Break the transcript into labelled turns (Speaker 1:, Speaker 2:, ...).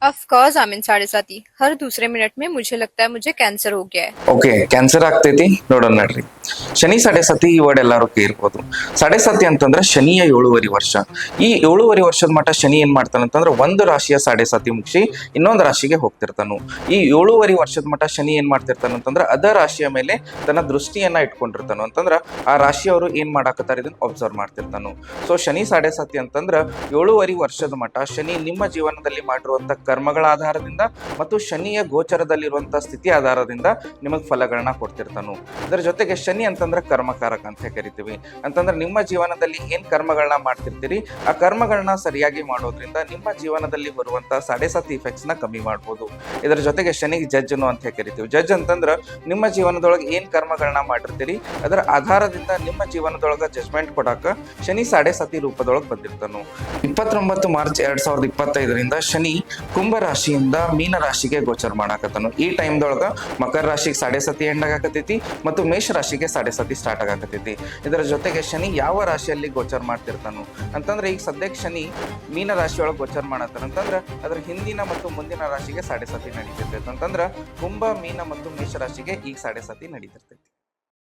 Speaker 1: Of course Amini साढ़े साथी हर दूसरे मिनट में मुझे लगता है मुझे कैंसर हो गया है।
Speaker 2: ಓಕೆ ಕ್ಯಾನ್ಸರ್ ಆಗ್ತೈತಿ ನೋಡೋಣ ನಡ್ರಿ. ಶನಿ ಸಾಡೆ ಸತಿ ಈ ವರ್ಡ್ ಎಲ್ಲರೂ ಕೇಳಿರ್ಬೋದು. ಸಾಡೆ ಸತಿ ಅಂತಂದ್ರೆ ಶನಿಯ 7.5 ವರ್ಷ. ಈ 7.5 ವರ್ಷದ ಮಟ್ಟ ಶನಿ ಏನ್ ಮಾಡ್ತಾನಂತಂದ್ರೆ ಒಂದು ರಾಶಿಯ ಸಾಡೆ ಸತಿ ಮುಗಿಸಿ ಇನ್ನೊಂದು ರಾಶಿಗೆ ಹೋಗ್ತಿರ್ತಾನು. ಈ 7.5 ವರ್ಷದ ಮಟ್ಟ ಶನಿ ಏನ್ ಮಾಡ್ತಿರ್ತಾನಂತಂದ್ರೆ ಅದ ರಾಶಿಯ ಮೇಲೆ ತನ್ನ ದೃಷ್ಟಿಯನ್ನ ಇಟ್ಕೊಂಡಿರ್ತಾನು. ಅಂತಂದ್ರ ಆ ರಾಶಿಯವರು ಏನ್ ಮಾಡಾಕತ್ತಾರ ಇದನ್ನ ಅಬ್ಸರ್ವ್ ಮಾಡ್ತಿರ್ತಾನು. ಸೊ ಶನಿ ಸಾಡೆ ಸತಿ ಅಂತಂದ್ರ 7.5 ವರ್ಷದ ಮಟ್ಟ ಶನಿ ನಿಮ್ಮ ಜೀವನದಲ್ಲಿ ಮಾಡಿರುವಂತ ಕರ್ಮಗಳ ಆಧಾರದಿಂದ ಮತ್ತು ಶನಿಯ ಗೋಚರದಲ್ಲಿರುವಂತಹ ಸ್ಥಿತಿ ಆಧಾರದಿಂದ ನಿಮಗೆ ಫಲಗಳನ್ನ ಕೊಡ್ತಿರ್ತಾನು. ಇದರ ಜೊತೆಗೆ ಶನಿ ಅಂತಂದ್ರೆ ಕರ್ಮಕಾರಕ ಅಂತ ಕರಿತೀವಿ. ಅಂತಂದ್ರೆ ನಿಮ್ಮ ಜೀವನದಲ್ಲಿ ಏನ್ ಕರ್ಮಗಳನ್ನ ಮಾಡ್ತಿರ್ತೀರಿ ಆ ಕರ್ಮಗಳನ್ನ ಸರಿಯಾಗಿ ಮಾಡೋದ್ರಿಂದ ನಿಮ್ಮ ಜೀವನದಲ್ಲಿ ಬರುವಂತಹ ಸಾಡೆ ಸತಿ ಇಫೆಕ್ಟ್ಸ್ ನ ಕಮ್ಮಿ ಮಾಡ್ಬೋದು. ಇದರ ಜೊತೆಗೆ ಶನಿಗೆ ಜಡ್ಜ್ನು ಅಂತ ಕರಿತೀವಿ. ಜಡ್ಜ್ ಅಂತಂದ್ರ ನಿಮ್ಮ ಜೀವನದೊಳಗೆ ಏನ್ ಕರ್ಮಗಳನ್ನ ಮಾಡಿರ್ತೀರಿ ಅದರ ಆಧಾರದಿಂದ ನಿಮ್ಮ ಜೀವನದೊಳಗ ಜಜ್ಮೆಂಟ್ ಕೊಡಾಕ ಶನಿ ಸಾಡೆ ಸತಿ ರೂಪದೊಳಗೆ ಬಂದಿರ್ತಾನು. 29 ಮಾರ್ಚ್ 2025ರಿಂದ ಶನಿ ಕುಂಭ ರಾಶಿಯಿಂದ ಮೀನ ರಾಶಿಗೆ ಗೋಚರ ಮಾಡಾಕತ್ತಾನು. ಈ ಟೈಮ್ದೊಳಗ ಮಕರ ರಾಶಿಗೆ ಸಾಡೆ ಸತಿ ಎಂಡ್ ಆಗಾಕತೈತಿ ಮತ್ತು ಮೇಷ ರಾಶಿಗೆ ಸಾಡೆ ಸತಿ ಸ್ಟಾರ್ಟ್ ಆಗಾಕತೈತಿ. ಇದರ ಜೊತೆಗೆ ಶನಿ ಯಾವ ರಾಶಿಯಲ್ಲಿ ಗೋಚರ ಮಾಡ್ತಿರ್ತಾನು ಅಂತಂದ್ರೆ ಈಗ ಸದ್ಯಕ್ಕೆ ಶನಿ ಮೀನ ರಾಶಿಯೊಳಗೆ ಗೋಚರ ಮಾಡತ್ತಾನ ಅಂತಂದ್ರೆ ಅದ್ರ ಹಿಂದಿನ ಮತ್ತು ಮುಂದಿನ ರಾಶಿಗೆ ಸಾಡೆ ಸತಿ ನಡೀತಿರ್ತೈತೆ. ಅಂತಂದ್ರ ಕುಂಭ, ಮೀನ ಮತ್ತು ಮೇಷ ರಾಶಿಗೆ ಈಗ ಸಾಡೆ ಸತಿ ನಡೀತಿರ್ತೈತಿ.